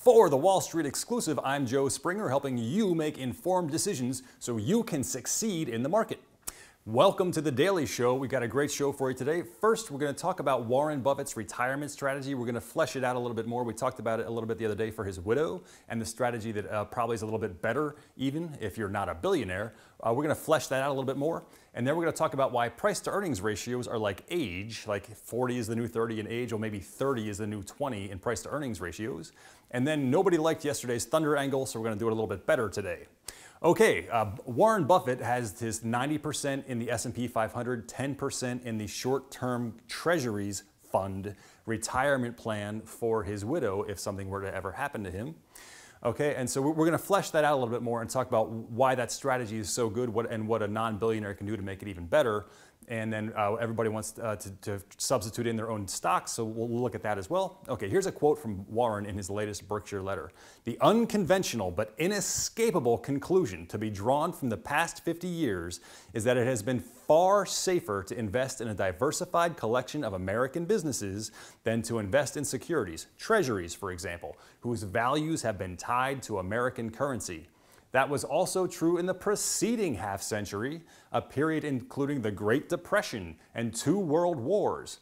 For the Wall Street Exclusive, I'm Joe Springer, helping you make informed decisions so you can succeed in the market. Welcome to the Daily Show. We've got a great show for you today. First, we're going to talk about Warren Buffett's retirement strategy. We're going to flesh it out a little bit more. We talked about it a little bit the other day for his widow and the strategy that probably is a little bit better, even if you're not a billionaire. We're going to flesh that out a little bit more. And then we're going to talk about why price to earnings ratios are like age, like 40 is the new 30 in age, or maybe 30 is the new 20 in price to earnings ratios. And then nobody liked yesterday's thunder angle, so we're going to do it a little bit better today. Okay, Warren Buffett has his 90% in the S&P 500, 10% in the short-term treasuries fund retirement plan for his widow if something were to ever happen to him. Okay, and so we're going to flesh that out a little bit more and talk about why that strategy is so good and what a non-billionaire can do to make it even better. And then everybody wants to substitute in their own stocks, so we'll look at that as well. Okay, here's a quote from Warren in his latest Berkshire letter. The unconventional but inescapable conclusion to be drawn from the past 50 years is that it has been far safer to invest in a diversified collection of American businesses than to invest in securities, treasuries, for example, whose values have been tied to American currency. That was also true in the preceding half-century, a period including the Great Depression and 2 world wars.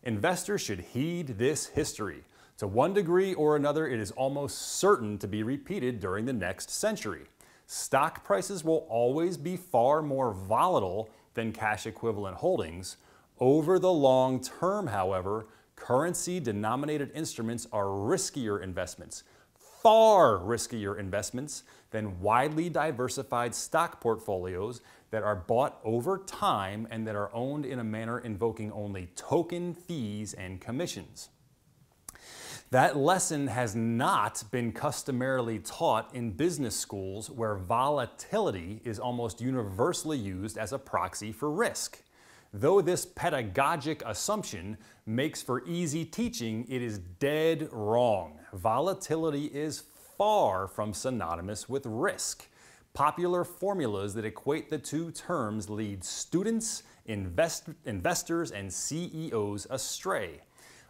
Investors should heed this history. To one degree or another, it is almost certain to be repeated during the next century. Stock prices will always be far more volatile than cash equivalent holdings. Over the long term, however, currency-denominated instruments are riskier investments. Far riskier investments than widely diversified stock portfolios that are bought over time and that are owned in a manner invoking only token fees and commissions. That lesson has not been customarily taught in business schools where volatility is almost universally used as a proxy for risk. Though this pedagogic assumption makes for easy teaching, it is dead wrong. Volatility is far from synonymous with risk. Popular formulas that equate the two terms lead students, investors, and CEOs astray.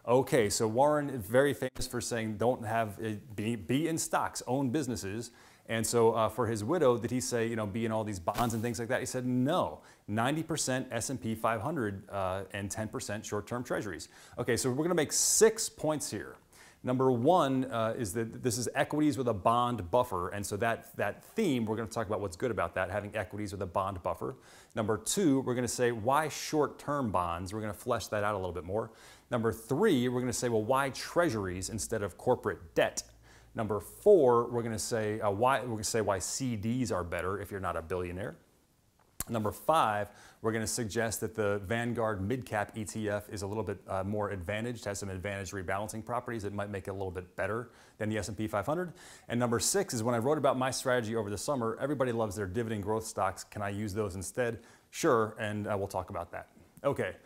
Okay, so Warren is very famous for saying don't have be in stocks, own businesses. And so for his widow, did he say, be in all these bonds and things like that? He said, no, 90% S&P 500 and 10% short-term treasuries. Okay, so we're going to make 6 points here. Number one is that this is equities with a bond buffer. And so that theme, we're going to talk about what's good about that, having equities with a bond buffer. Number two, we're going to say why short-term bonds. We're going to flesh that out a little bit more. Number three, we're going to say, well, why treasuries instead of corporate debt? Number four, we're going to say why CDs are better if you're not a billionaire. Number five, we're going to suggest that the Vanguard Mid-Cap ETF is a little bit more advantaged, has some advantage rebalancing properties that might make it a little bit better than the S&P 500. And number six is when I wrote about my strategy over the summer, everybody loves their dividend growth stocks. Can I use those instead? Sure, and we'll talk about that. Okay.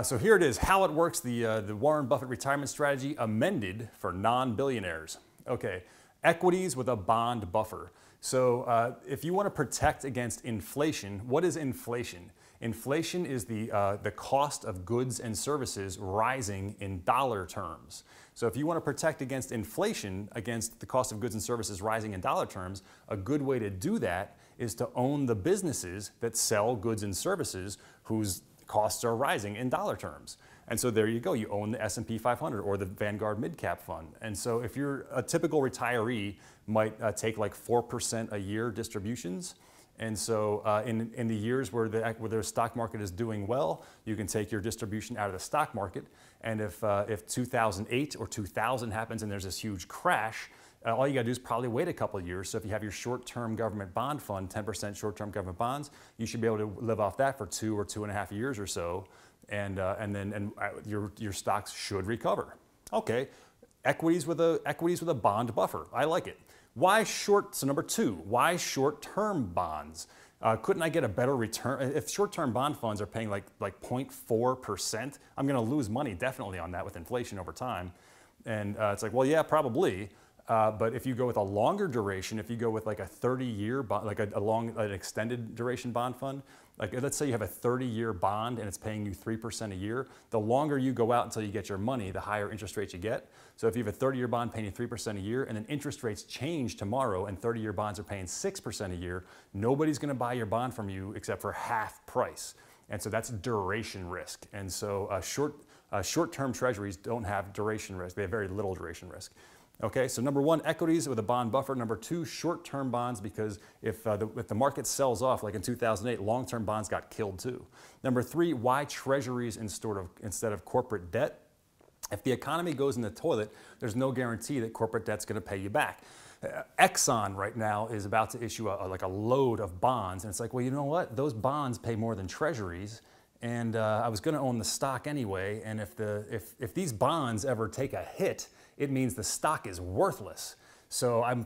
So here it is, how it works, the Warren Buffett retirement strategy amended for non-billionaires. Okay, equities with a bond buffer. So if you want to protect against inflation, what is inflation? Inflation is the cost of goods and services rising in dollar terms. So if you want to protect against inflation, against the cost of goods and services rising in dollar terms, a good way to do that is to own the businesses that sell goods and services whose costs are rising in dollar terms. And so there you go, you own the S&P 500 or the Vanguard Mid-Cap Fund. And so if you're a typical retiree might take like 4% a year distributions. And so in the years where the stock market is doing well, you can take your distribution out of the stock market. And if 2008 or 2000 happens and there's this huge crash, all you got to do is probably wait a couple of years. So if you have your short-term government bond fund, 10% short-term government bonds, you should be able to live off that for 2 or 2.5 years or so. And then your stocks should recover. Okay, equities with a bond buffer. I like it. Why short? So number two, why short-term bonds? Couldn't I get a better return? If short-term bond funds are paying like 0.4%, I'm going to lose money definitely on that with inflation over time. And it's like, well, yeah, probably. But if you go with a longer duration, if you go with like a 30-year bond, like an extended duration bond fund, Like let's say you have a 30-year bond and it's paying you 3% a year. The longer you go out until you get your money, the higher interest rates you get. So if you have a 30-year bond paying you 3% a year and then interest rates change tomorrow and 30-year bonds are paying 6% a year, nobody's going to buy your bond from you except for half price. And so that's duration risk. And so short-term treasuries don't have duration risk. They have very little duration risk. Okay, so number one, equities with a bond buffer. Number two, short-term bonds, because if the market sells off, like in 2008, long-term bonds got killed too. Number three, why treasuries instead of corporate debt? If the economy goes in the toilet, there's no guarantee that corporate debt's going to pay you back. Exxon right now is about to issue like a load of bonds, and it's like, well, you know what? Those bonds pay more than treasuries, and I was going to own the stock anyway. And if these bonds ever take a hit, it means the stock is worthless. So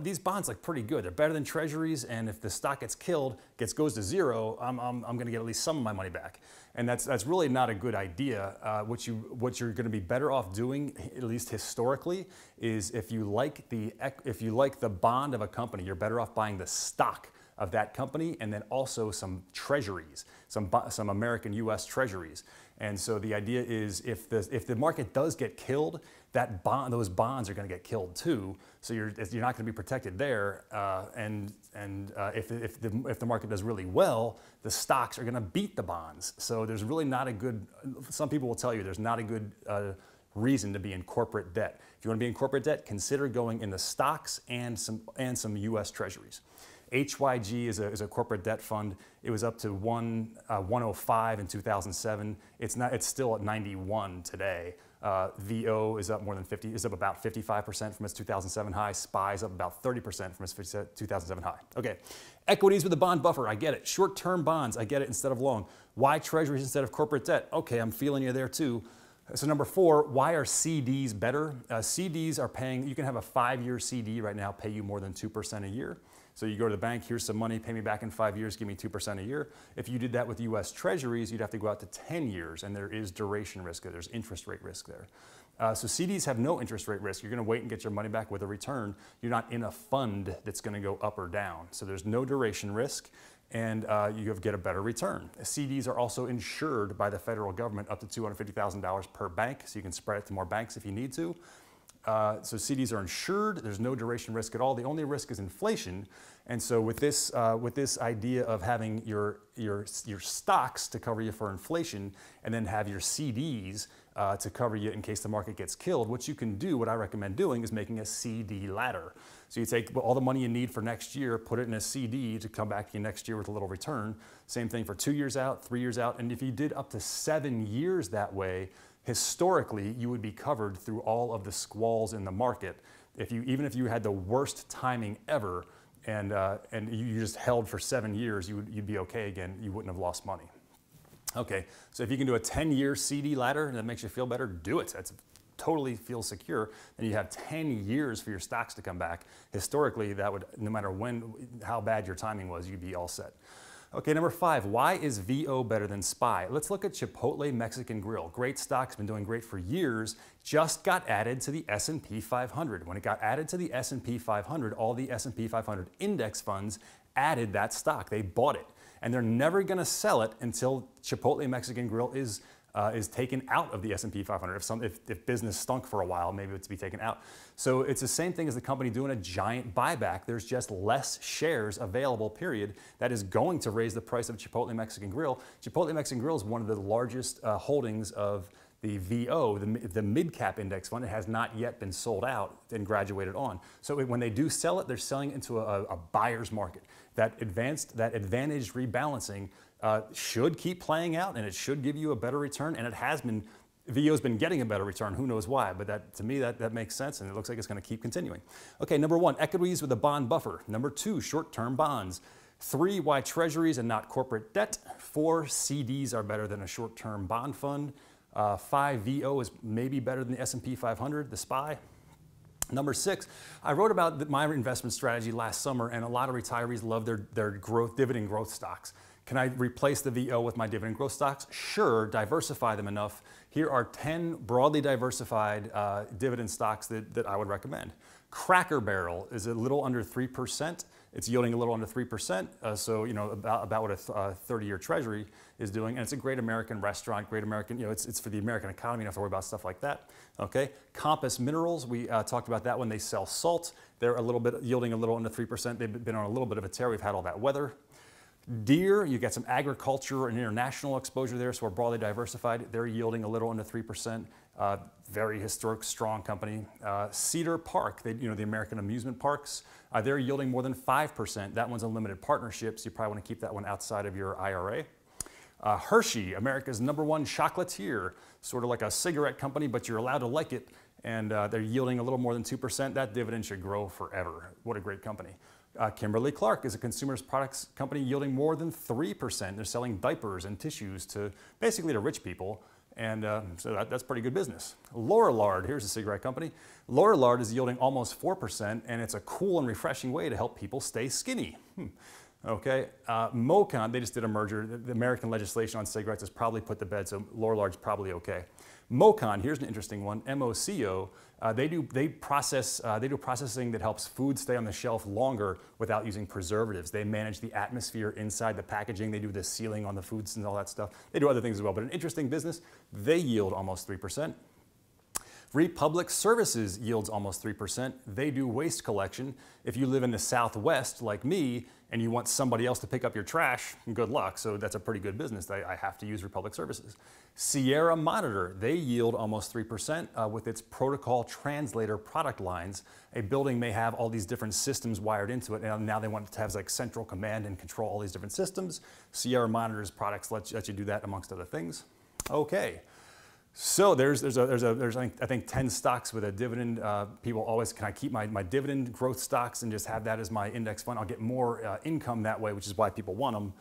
these bonds look pretty good. They're better than treasuries, and if the stock gets killed, goes to zero, I'm going to get at least some of my money back. And that's really not a good idea. What you're going to be better off doing, at least historically, is if you like the bond of a company, you're better off buying the stock of that company, and then also some treasuries, some American U.S. treasuries. And so the idea is if the market does get killed, those bonds are going to get killed too. So you're not going to be protected there. If the market does really well, the stocks are going to beat the bonds. So there's really not a good. Some people will tell you there's not a good reason to be in corporate debt. If you want to be in corporate debt, consider going in the stocks and some U.S. treasuries. HYG is a corporate debt fund. It was up to 105 in 2007. It's still at 91 today. VO is up more than 50. Is up about 55% from its 2007 high. SPY is up about 30% from its 2007 high. Okay, equities with a bond buffer. I get it. Short-term bonds. I get it instead of long. Why treasuries instead of corporate debt? Okay, I'm feeling you there too. So number four, why are CDs better? CDs are paying. You can have a 5-year CD right now pay you more than 2% a year. So you go to the bank, here's some money, pay me back in 5 years, give me 2% a year. If you did that with US Treasuries, you'd have to go out to 10 years, and there is duration risk there, there's interest rate risk there. So CDs have no interest rate risk. You're going to wait and get your money back with a return. You're not in a fund that's going to go up or down. So there's no duration risk, and you get a better return. CDs are also insured by the federal government up to $250,000 per bank, so you can spread it to more banks if you need to. So CDs are insured. There's no duration risk at all. The only risk is inflation. And so with this idea of having your stocks to cover you for inflation, and then have your CDs to cover you in case the market gets killed, what you can do, what I recommend doing, is making a CD ladder. So you take all the money you need for next year, put it in a CD to come back to you next year with a little return. Same thing for 2 years out, 3 years out. And if you did up to 7 years that way, historically, you would be covered through all of the squalls in the market. Even if you had the worst timing ever, and you just held for 7 years, you'd be okay again. You wouldn't have lost money. Okay, so if you can do a 10-year CD ladder and that makes you feel better, do it. That's totally feels secure. And you have 10 years for your stocks to come back. Historically, that would, no matter how bad your timing was, you'd be all set. Okay, number 5, why is VO better than SPY? Let's look at Chipotle Mexican Grill. Great stock's been doing great for years, just got added to the S&P 500. When it got added to the S&P 500, all the S&P 500 index funds added that stock. They bought it. And they're never gonna sell it until Chipotle Mexican Grill is taken out of the S&P 500. If business stunk for a while, maybe it's to be taken out. So it's the same thing as the company doing a giant buyback. There's just less shares available, period. That is going to raise the price of Chipotle Mexican Grill. Chipotle Mexican Grill is one of the largest holdings of the VO, the mid-cap index fund. It has not yet been sold out and graduated on. So when they do sell it, they're selling it into a buyer's market. That advantage rebalancing should keep playing out, and it should give you a better return, and it has been. VO's been getting a better return, who knows why, but to me that makes sense, and it looks like it's going to keep continuing. Okay, number 1, equities with a bond buffer. Number 2, short-term bonds. 3, why treasuries and not corporate debt. 4, CDs are better than a short-term bond fund. 5, VO is maybe better than the S&P 500, the SPY. Number 6, I wrote about my investment strategy last summer, and a lot of retirees love their dividend growth stocks. Can I replace the VO with my dividend growth stocks? Sure, diversify them enough. Here are 10 broadly diversified dividend stocks that I would recommend. Cracker Barrel is a little under 3%. It's yielding a little under 3%, so you know about what a 30-year treasury is doing, and it's a great American restaurant, great American, you know, it's for the American economy. You don't have to worry about stuff like that. Okay, Compass Minerals, we talked about that one. They sell salt. They're a little bit yielding a little under 3%. They've been on a little bit of a tear. We've had all that weather. Deere, you get some agriculture and international exposure there, so we're broadly diversified. They're yielding a little under 3%. Very historic, strong company. Cedar Park, you know, the American amusement parks, they're yielding more than 5%. That one's a limited partnership, so you probably want to keep that one outside of your IRA. Hershey, America's #1 chocolatier, sort of like a cigarette company, but you're allowed to like it, and they're yielding a little more than 2%. That dividend should grow forever. What a great company. Kimberly-Clark is a consumer products company yielding more than 3%. They're selling diapers and tissues to basically to rich people, and so that's pretty good business. Lorillard, here's a cigarette company. Lorillard is yielding almost 4%, and it's a cool and refreshing way to help people stay skinny. Okay, Mocon, they just did a merger. The American legislation on cigarettes is probably put to bed, so Lorillard's probably okay. Mocon, here's an interesting one. MOCO, they do processing that helps food stay on the shelf longer without using preservatives. They manage the atmosphere inside the packaging. They do the sealing on the foods and all that stuff. They do other things as well, but an interesting business. They yield almost 3%. Republic Services yields almost 3%. They do waste collection. If you live in the Southwest like me and you want somebody else to pick up your trash, good luck. So that's a pretty good business. I have to use Republic Services. Sierra Monitor, they yield almost 3% with its protocol translator product lines. A building may have all these different systems wired into it, and now they want to have like central command and control all these different systems. Sierra Monitor's products let you do that, amongst other things. Okay. So there's I think 10 stocks with a dividend. People always, can I keep my dividend growth stocks and just have that as my index fund? I'll get more income that way, which is why people want them.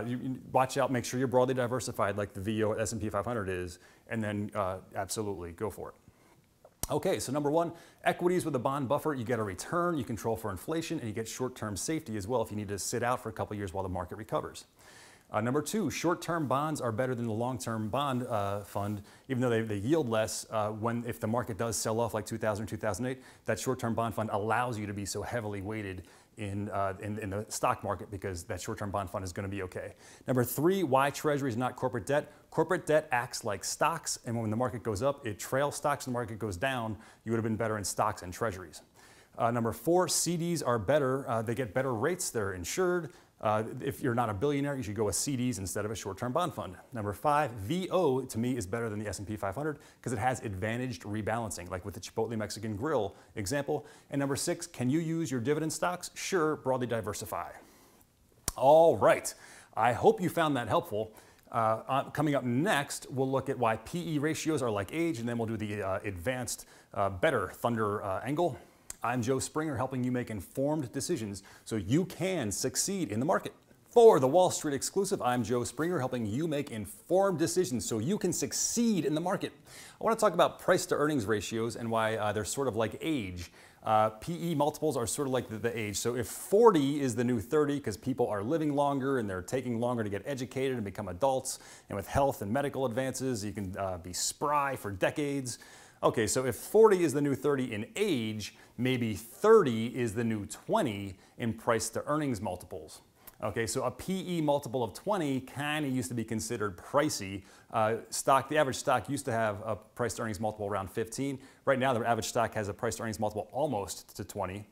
You watch out, make sure you're broadly diversified like the VO or S&P 500 is, and then absolutely go for it. Okay, so #1, equities with a bond buffer. You get a return, you control for inflation, and you get short-term safety as well if you need to sit out for a couple years while the market recovers. #2, short-term bonds are better than the long-term bond fund, even though they yield less. If the market does sell off like 2000 or 2008, that short-term bond fund allows you to be so heavily weighted in the stock market because that short-term bond fund is going to be okay. #3, why treasuries, not corporate debt. Corporate debt acts like stocks, and when the market goes up, it trails stocks. When the market goes down, you would have been better in stocks and treasuries. #4, CDs are better. They get better rates. They're insured. If you're not a billionaire, you should go with CDs instead of a short-term bond fund. #5, VO to me is better than the S&P 500 because it has advantaged rebalancing, like with the Chipotle Mexican Grill example. And #6, can you use your dividend stocks? Sure, broadly diversify. All right, I hope you found that helpful. Coming up next, we'll look at why PE ratios are like age, and then we'll do the advanced, better Thunder angle. I'm Joe Springer, helping you make informed decisions so you can succeed in the market. For the Wall Street exclusive, I'm Joe Springer, helping you make informed decisions so you can succeed in the market. I want to talk about price to earnings ratios and why they're sort of like age. PE multiples are sort of like the age. So if 40 is the new 30 because people are living longer and they're taking longer to get educated and become adults, and with health and medical advances, you can be spry for decades. Okay, so if 40 is the new 30 in age, maybe 30 is the new 20 in price to earnings multiples. Okay, so a PE multiple of 20 kind of used to be considered pricey. The average stock used to have a price to earnings multiple around 15. Right now, the average stock has a price to earnings multiple almost to 20.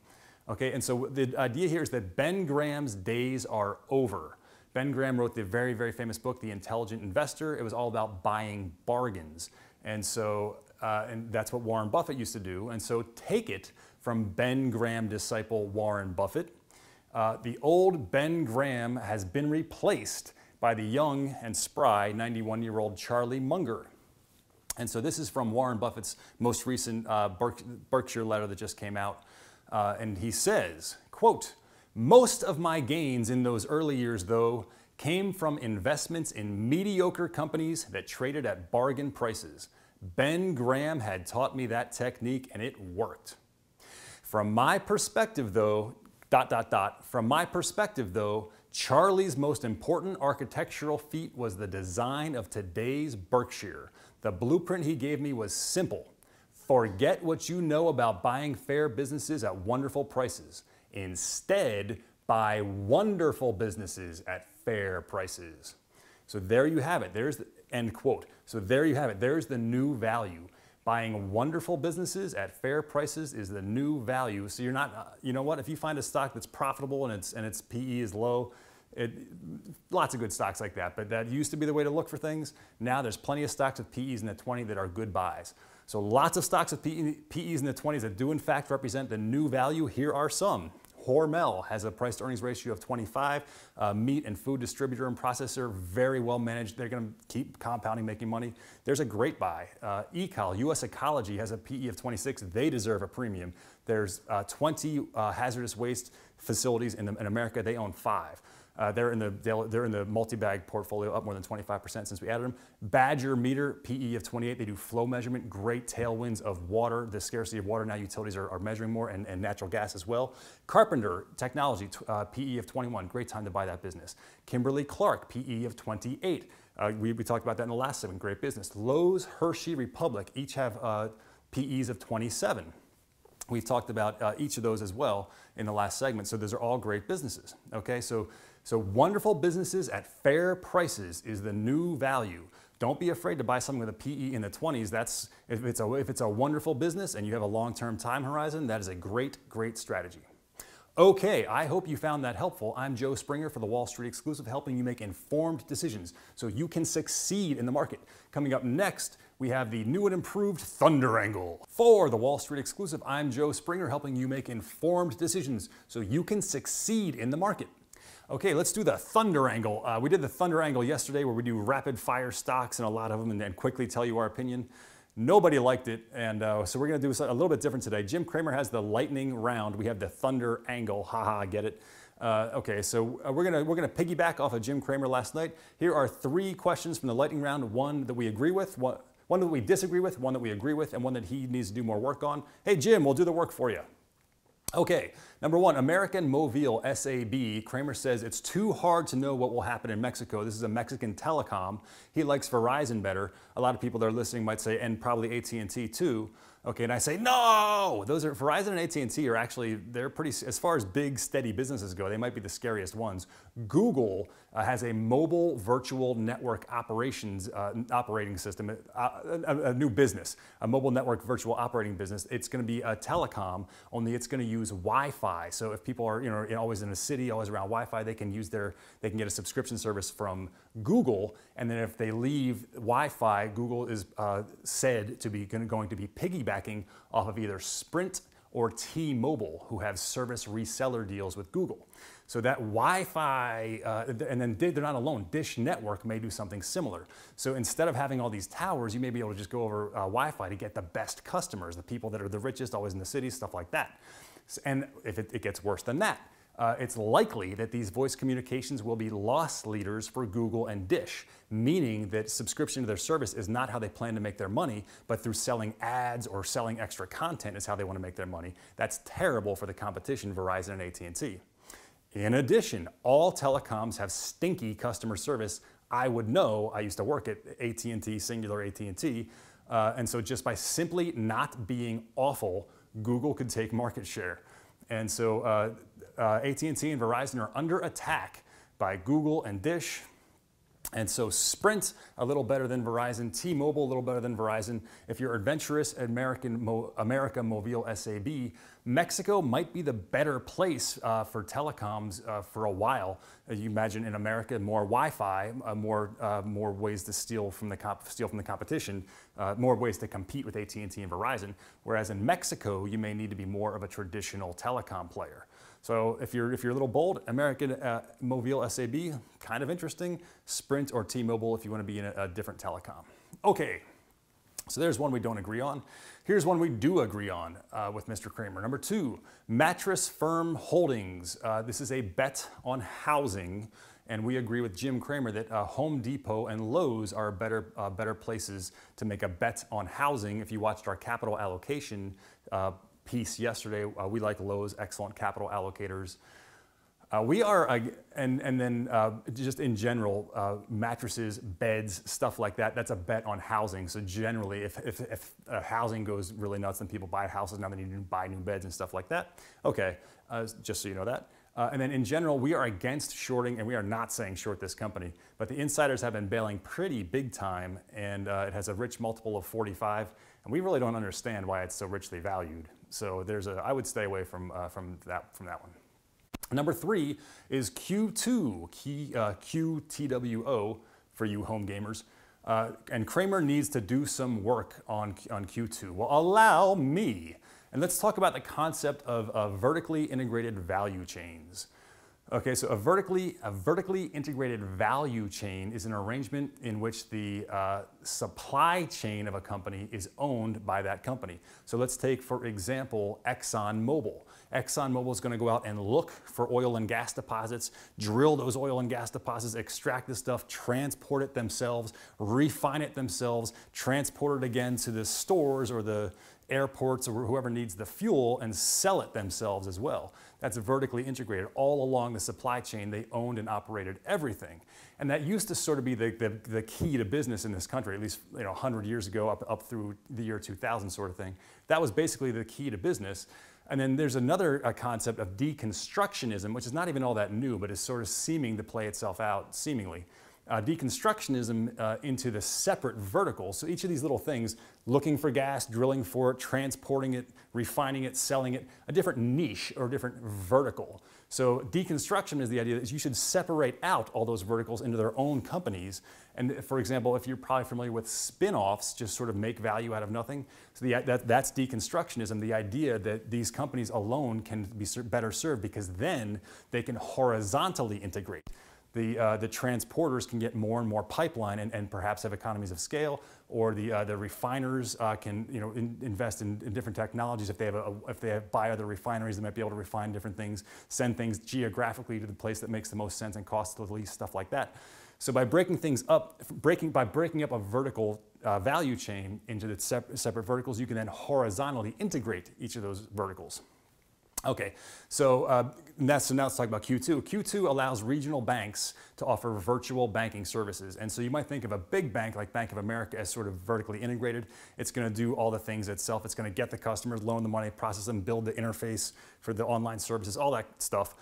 Okay, and so the idea here is that Ben Graham's days are over. Ben Graham wrote the very, very famous book, The Intelligent Investor. It was all about buying bargains. And so, and that's what Warren Buffett used to do. And so take it from Ben Graham disciple Warren Buffett. The old Ben Graham has been replaced by the young and spry 91-year-old Charlie Munger. And so this is from Warren Buffett's most recent Berkshire letter that just came out. And he says, quote, "Most of my gains in those early years, though, came from investments in mediocre companies that traded at bargain prices. Ben Graham had taught me that technique and it worked. From my perspective, though, from my perspective, though, Charlie's most important architectural feat was the design of today's Berkshire. The blueprint he gave me was simple. Forget what you know about buying fair businesses at wonderful prices. Instead, buy wonderful businesses at fair prices. So there you have it. There's the end quote. So there you have it. There's the new value. Buying wonderful businesses at fair prices is the new value. So you're not, you know what, if you find a stock that's profitable and its PE is low, lots of good stocks like that, but that used to be the way to look for things. Now there's plenty of stocks with PEs in the 20 that are good buys. So lots of stocks with PEs in the 20s that do in fact represent the new value. Here are some. Hormel has a price to earnings ratio of 25. Meat and food distributor and processor, very well managed. They're going to keep compounding, making money. There's a great buy. Ecal, US Ecology has a PE of 26. They deserve a premium. There's 20 hazardous waste facilities in America. They own 5. They're in the multi-bag portfolio, up more than 25% since we added them. Badger Meter, PE of 28. They do flow measurement, great tailwinds of water, the scarcity of water. Now utilities are measuring more, and natural gas as well. Carpenter Technology, PE of 21. Great time to buy that business. Kimberly-Clark, PE of 28. We talked about that in the last segment. Great business. Lowe's, Hershey, Republic each have PEs of 27. We've talked about each of those as well in the last segment. So those are all great businesses. Okay, so wonderful businesses at fair prices is the new value. Don't be afraid to buy something with a PE in the 20s. That's if it's a wonderful business and you have a long-term time horizon, that is a great strategy. Okay, I hope you found that helpful. I'm Joe Springer for the Wall Street Exclusive, helping you make informed decisions so you can succeed in the market. Coming up next, we have the new and improved Thunder Angle. For the Wall Street Exclusive, I'm Joe Springer, helping you make informed decisions so you can succeed in the market. Okay, let's do the Thunder Angle. We did the Thunder Angle yesterday where we do rapid fire stocks and a lot of them and quickly tell you our opinion. Nobody liked it, and so we're going to do a little bit different today. Jim Cramer has the lightning round. We have the Thunder Angle. Haha, get it? Okay, so we're gonna piggyback off of Jim Cramer last night. Here are 3 questions from the lightning round. One that we agree with, one that we disagree with, one that we agree with, and one that he needs to do more work on. Hey Jim, we'll do the work for you. Okay, number 1, American Mobile SAB. Cramer says it's too hard to know what will happen in Mexico. This is a Mexican telecom. He likes Verizon better. A lot of people that are listening might say, and probably AT&T too. Okay, and I say, no! Those are, Verizon and AT&T are actually, they're pretty, as far as big, steady businesses go, they might be the scariest ones. Google has a mobile virtual network operating system, a new business, a mobile network virtual operating business. It's going to be a telecom, only it's going to use Wi-Fi. So if people are, always in the city, always around Wi-Fi, they can get a subscription service from Google, and then if they leave Wi-Fi, Google is said to be going to be piggybacking off of either Sprint or T-Mobile, who have service reseller deals with Google. So that Wi-Fi, and then they're not alone, Dish Network may do something similar. So instead of having all these towers, you may be able to just go over Wi-Fi to get the best customers, the people that are the richest, always in the city, stuff like that. And if it gets worse than that, it's likely that these voice communications will be loss leaders for Google and Dish, meaning that subscription to their service is not how they plan to make their money, but through selling ads or selling extra content is how they want to make their money. That's terrible for the competition, Verizon and AT&T. In addition, all telecoms have stinky customer service. I would know, I used to work at AT&T, singular AT&T, and so just by simply not being awful, Google could take market share. And so AT&T and Verizon are under attack by Google and Dish. And so Sprint, a little better than Verizon. T-Mobile, a little better than Verizon. If you're adventurous, America Mobile SAB. Mexico might be the better place for telecoms for a while. You imagine in America, more Wi-Fi, more ways to steal from the competition, more ways to compete with AT&T and Verizon. Whereas in Mexico, you may need to be more of a traditional telecom player. So if you're a little bold, American Mobile SAB, kind of interesting. Sprint or T-Mobile if you want to be in a different telecom. Okay, so there's one we don't agree on. Here's one we do agree on with Mr. Cramer. Number 2, Mattress Firm Holdings. This is a bet on housing, and we agree with Jim Cramer that Home Depot and Lowe's are better places to make a bet on housing. If you watched our capital allocation piece yesterday, we like Lowe's, excellent capital allocators. We are, and then just in general, mattresses, beds, stuff like that, that's a bet on housing. So generally, if housing goes really nuts, then people buy houses, now they need to buy new beds and stuff like that. Okay, just so you know that. And then in general, we are against shorting, and we are not saying short this company, but the insiders have been bailing pretty big time, and it has a rich multiple of 45, and we really don't understand why it's so richly valued. So I would stay away from that one. Number 3 is Q2, QTWO for you home gamers. And Kramer needs to do some work on Q2. Well, allow me. And let's talk about the concept of vertically integrated value chains. Okay, so a vertically integrated value chain is an arrangement in which the supply chain of a company is owned by that company. So let's take, for example, ExxonMobil. ExxonMobil is going to go out and look for oil and gas deposits, drill those oil and gas deposits, extract the stuff, transport it themselves, refine it themselves, transport it again to the stores or the airports or whoever needs the fuel, and sell it themselves as well. That's vertically integrated. All along the supply chain, they owned and operated everything. And that used to sort of be the key to business in this country, at least 100 years ago, up through the year 2000 sort of thing. That was basically the key to business. And then there's another concept of deconstructionism, which is not even all that new, but is sort of seeming to play itself out, seemingly. Deconstructionism into the separate verticals. So each of these little things, looking for gas, drilling for it, transporting it, refining it, selling it, a different niche or different vertical. So deconstruction is the idea that you should separate out all those verticals into their own companies. And for example, if you're probably familiar with spin-offs, just sort of make value out of nothing. So that's deconstructionism, the idea that these companies alone can be better served because then they can horizontally integrate. The transporters can get more and more pipeline and perhaps have economies of scale, or the refiners can invest in different technologies. If they buy other refineries, they might be able to refine different things, send things geographically to the place that makes the most sense and costs the least, stuff like that. So by breaking things up, by breaking up a vertical value chain into the separate verticals, you can then horizontally integrate each of those verticals. Okay, so now let's talk about Q2. Q2 allows regional banks to offer virtual banking services. And so you might think of a big bank like Bank of America as sort of vertically integrated. It's going to do all the things itself. It's going to get the customers, loan the money, process them, build the interface for the online services, all that stuff.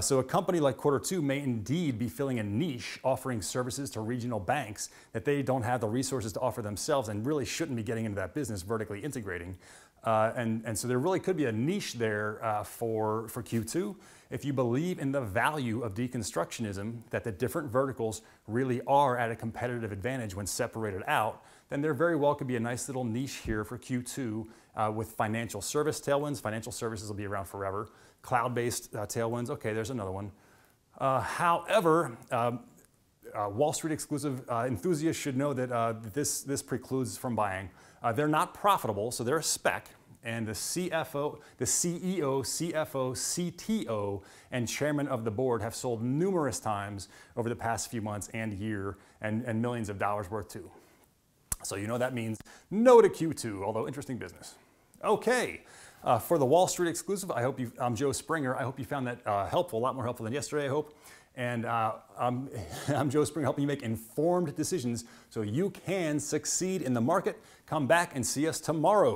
So a company like Q2 may indeed be filling a niche, offering services to regional banks that they don't have the resources to offer themselves and really shouldn't be getting into that business, vertically integrating. And so there really could be a niche there for Q2. If you believe in the value of deconstructionism, that the different verticals really are at a competitive advantage when separated out, then there very well could be a nice little niche here for Q2 with financial service tailwinds. Financial services will be around forever. Cloud-based tailwinds, okay, there's another one. However, Wall Street exclusive enthusiasts should know that this precludes from buying. They're not profitable, so they're a spec, and the CEO, CFO, CTO, and chairman of the board have sold numerous times over the past few months and year, and millions of dollars worth too. So you know that means no to Q2, although interesting business. Okay. For the Wall Street exclusive, I'm Joe Springer. I hope you found that helpful, a lot more helpful than yesterday, I hope. And I'm Joe Springer, helping you make informed decisions so you can succeed in the market. Come back and see us tomorrow.